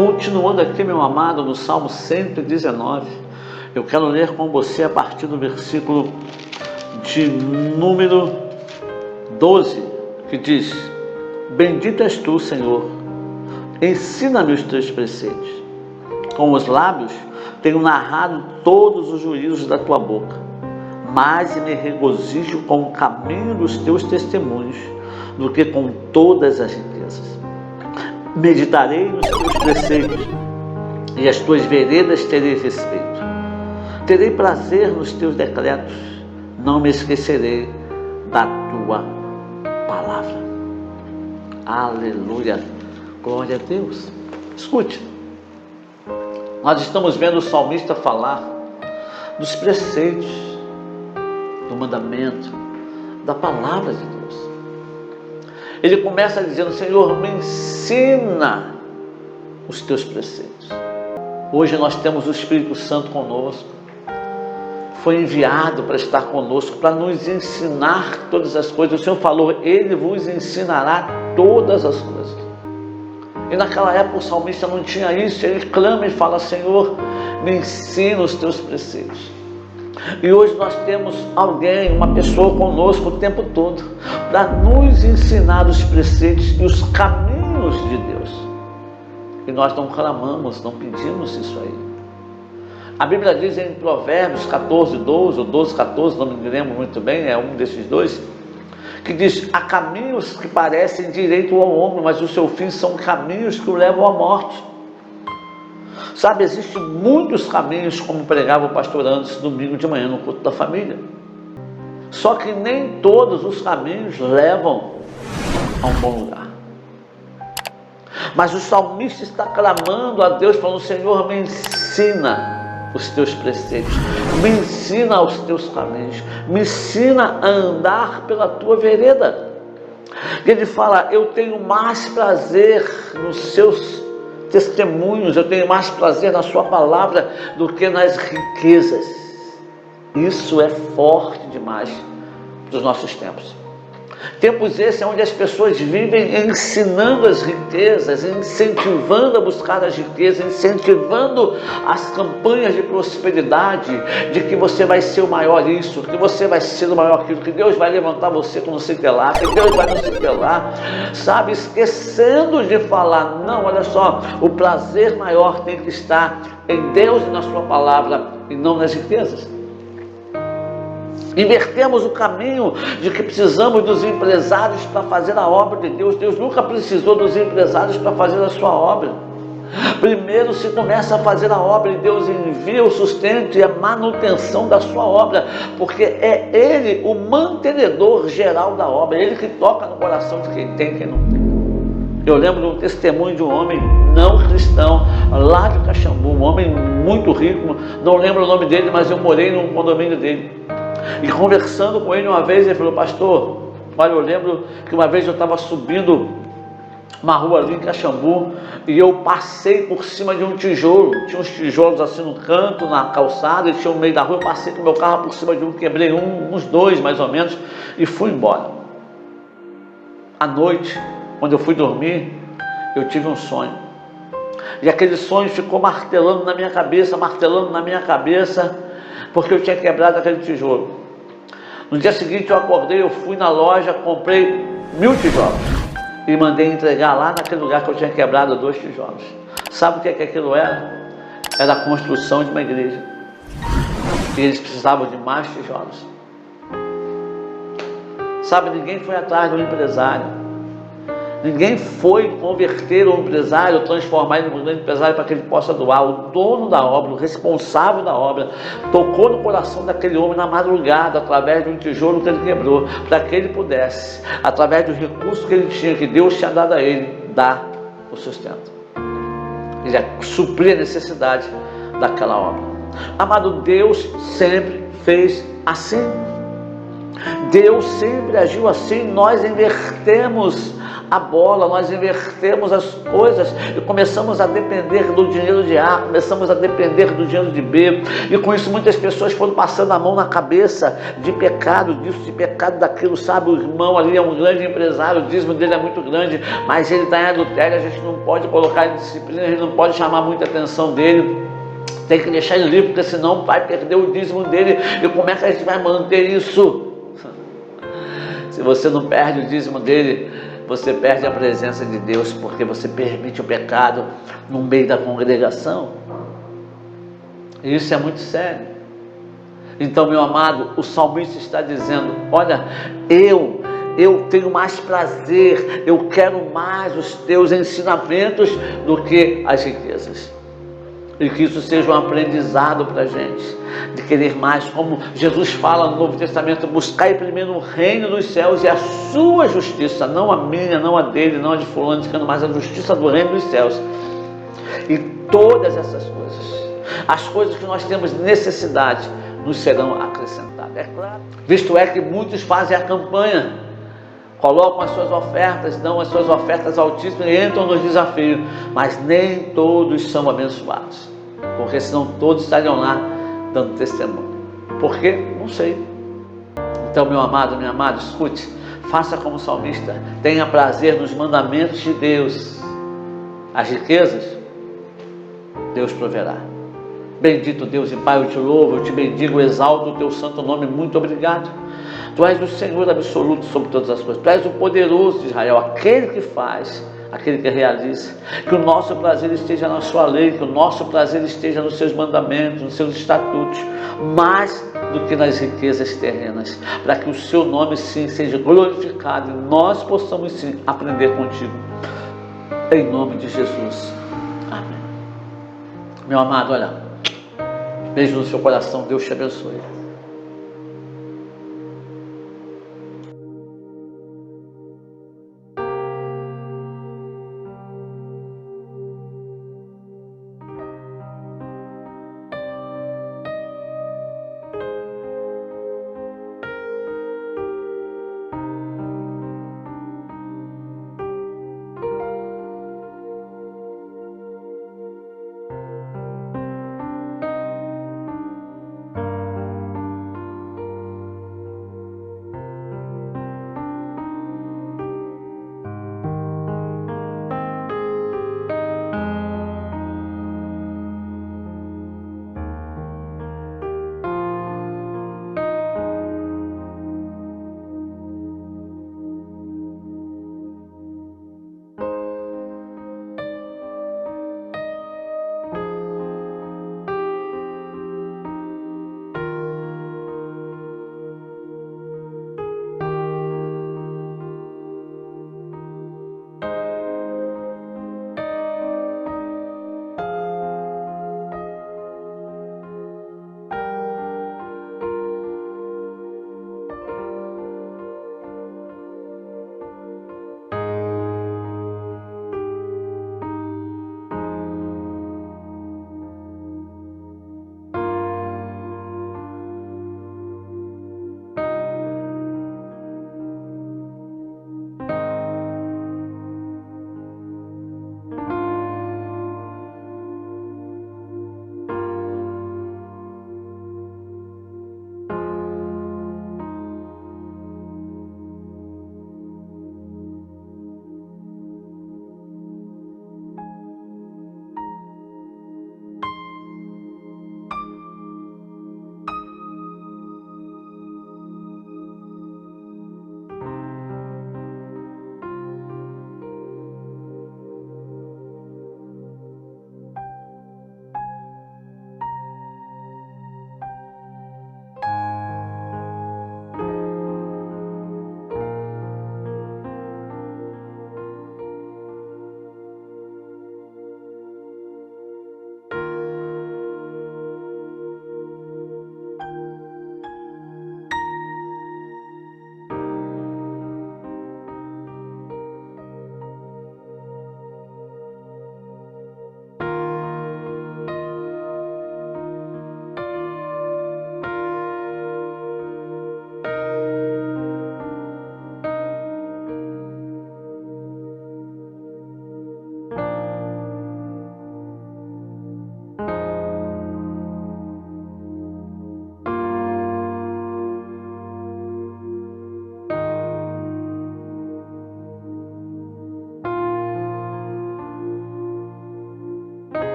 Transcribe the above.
Continuando aqui, meu amado, no Salmo 119, eu quero ler com você a partir do versículo de número 12, que diz: Bendito és tu, Senhor, ensina-me os teus preceitos. Com os lábios tenho narrado todos os juízos da tua boca, mas me regozijo com o caminho dos teus testemunhos do que com todas as riquezas. Meditarei nos teus preceitos e as tuas veredas terei respeito. Terei prazer nos teus decretos, não me esquecerei da tua palavra. Aleluia, glória a Deus. Escute, nós estamos vendo o salmista falar dos preceitos, do mandamento, da palavra de Deus. Ele começa dizendo: Senhor, me ensina os teus preceitos. Hoje nós temos o Espírito Santo conosco. Foi enviado para estar conosco, para nos ensinar todas as coisas. O Senhor falou: Ele vos ensinará todas as coisas. E naquela época o salmista não tinha isso. Ele clama e fala: Senhor, me ensina os teus preceitos. E hoje nós temos alguém, uma pessoa conosco o tempo todo, para nos ensinar os preceitos e os caminhos de Deus. E nós não clamamos, não pedimos isso aí. A Bíblia diz em Provérbios 14:12 ou 12:14, não me lembro muito bem, é um desses dois, que diz: há caminhos que parecem direito ao homem, mas o seu fim são caminhos que o levam à morte. Sabe, existem muitos caminhos, como pregava o pastor antes, domingo de manhã no culto da família. Só que nem todos os caminhos levam a um bom lugar. Mas o salmista está clamando a Deus, falando: Senhor, me ensina os teus preceitos, me ensina os teus caminhos, me ensina a andar pela tua vereda. Ele fala: eu tenho mais prazer nos seus testemunhos, eu tenho mais prazer na sua palavra do que nas riquezas. Isso é forte demais para os nossos tempos. Tempos esses onde as pessoas vivem ensinando as riquezas, incentivando a buscar as riquezas, incentivando as campanhas de prosperidade, de que você vai ser o maior isso, que você vai ser o maior aquilo, que Deus vai levantar você com não sei o que lá, que Deus vai não sei o que lá, sabe, esquecendo de falar: não, olha só, o prazer maior tem que estar em Deus e na sua palavra e não nas riquezas. Invertemos o caminho de que precisamos dos empresários para fazer a obra de Deus. Deus nunca precisou dos empresários para fazer a sua obra. Primeiro se começa a fazer a obra e Deus envia o sustento e a manutenção da sua obra, porque é Ele o mantenedor geral da obra, é Ele que toca no coração de quem tem e quem não tem. Eu lembro de um testemunho de um homem não cristão, lá de Caxambu, um homem muito rico, não lembro o nome dele, mas eu morei num condomínio dele. E conversando com ele uma vez, ele falou: pastor, olha, eu lembro que uma vez eu estava subindo uma rua ali em Caxambu e eu passei por cima de um tijolo. Tinha uns tijolos assim no canto, na calçada, e tinha no meio da rua. Eu passei com o meu carro por cima de um, quebrei uns dois mais ou menos e fui embora. À noite, quando eu fui dormir, eu tive um sonho. E aquele sonho ficou martelando na minha cabeça, porque eu tinha quebrado aquele tijolo. No dia seguinte eu acordei, eu fui na loja, comprei 1000 tijolos e mandei entregar lá naquele lugar que eu tinha quebrado 2 tijolos. Sabe o que aquilo era? Era a construção de uma igreja. E eles precisavam de mais tijolos. Sabe, ninguém foi atrás do empresário. Ninguém foi converter o empresário, transformar ele num grande empresário para que ele possa doar. O dono da obra, o responsável da obra, tocou no coração daquele homem na madrugada, através de um tijolo que ele quebrou, para que ele pudesse, através dos recursos que ele tinha, que Deus tinha dado a ele, dar o sustento. Ele ia suprir a necessidade daquela obra. Amado, Deus sempre fez assim. Deus sempre agiu assim. Nós invertemos a bola, nós invertemos as coisas e começamos a depender do dinheiro de A, começamos a depender do dinheiro de B, e com isso muitas pessoas foram passando a mão na cabeça de pecado disso, de pecado daquilo, sabe? O irmão ali é um grande empresário, o dízimo dele é muito grande, mas ele está em adultério, a gente não pode colocar em disciplina, a gente não pode chamar muita atenção dele. Tem que deixar ele livre, porque senão vai perder o dízimo dele. E como é que a gente vai manter isso? Se você não perde o dízimo dele, você perde a presença de Deus, porque você permite o pecado no meio da congregação. E isso é muito sério. Então, meu amado, o salmista está dizendo: olha, eu tenho mais prazer, eu quero mais os teus ensinamentos do que as riquezas. E que isso seja um aprendizado para a gente, de querer mais, como Jesus fala no Novo Testamento: buscai primeiro o reino dos céus e a sua justiça, não a minha, não a dele, não a de fulano, mas a justiça do reino dos céus. E todas essas coisas, as coisas que nós temos necessidade, nos serão acrescentadas. É claro, visto é que muitos fazem a campanha, colocam as suas ofertas, dão as suas ofertas altíssimas e entram nos desafios, mas nem todos são abençoados, porque senão todos estariam lá dando testemunho. Por quê? Não sei. Então, meu amado, minha amada, escute, faça como salmista, tenha prazer nos mandamentos de Deus. As riquezas, Deus proverá. Bendito Deus e Pai, eu te louvo, eu te bendigo, eu exalto o teu santo nome, muito obrigado. Tu és o Senhor absoluto sobre todas as coisas, tu és o poderoso de Israel, aquele que faz, aquele que realiza. Que o nosso prazer esteja na sua lei, que o nosso prazer esteja nos seus mandamentos, nos seus estatutos, mais do que nas riquezas terrenas, para que o seu nome sim seja glorificado e nós possamos sim aprender contigo, em nome de Jesus, amém. Meu amado, olha, beijo no seu coração, Deus te abençoe.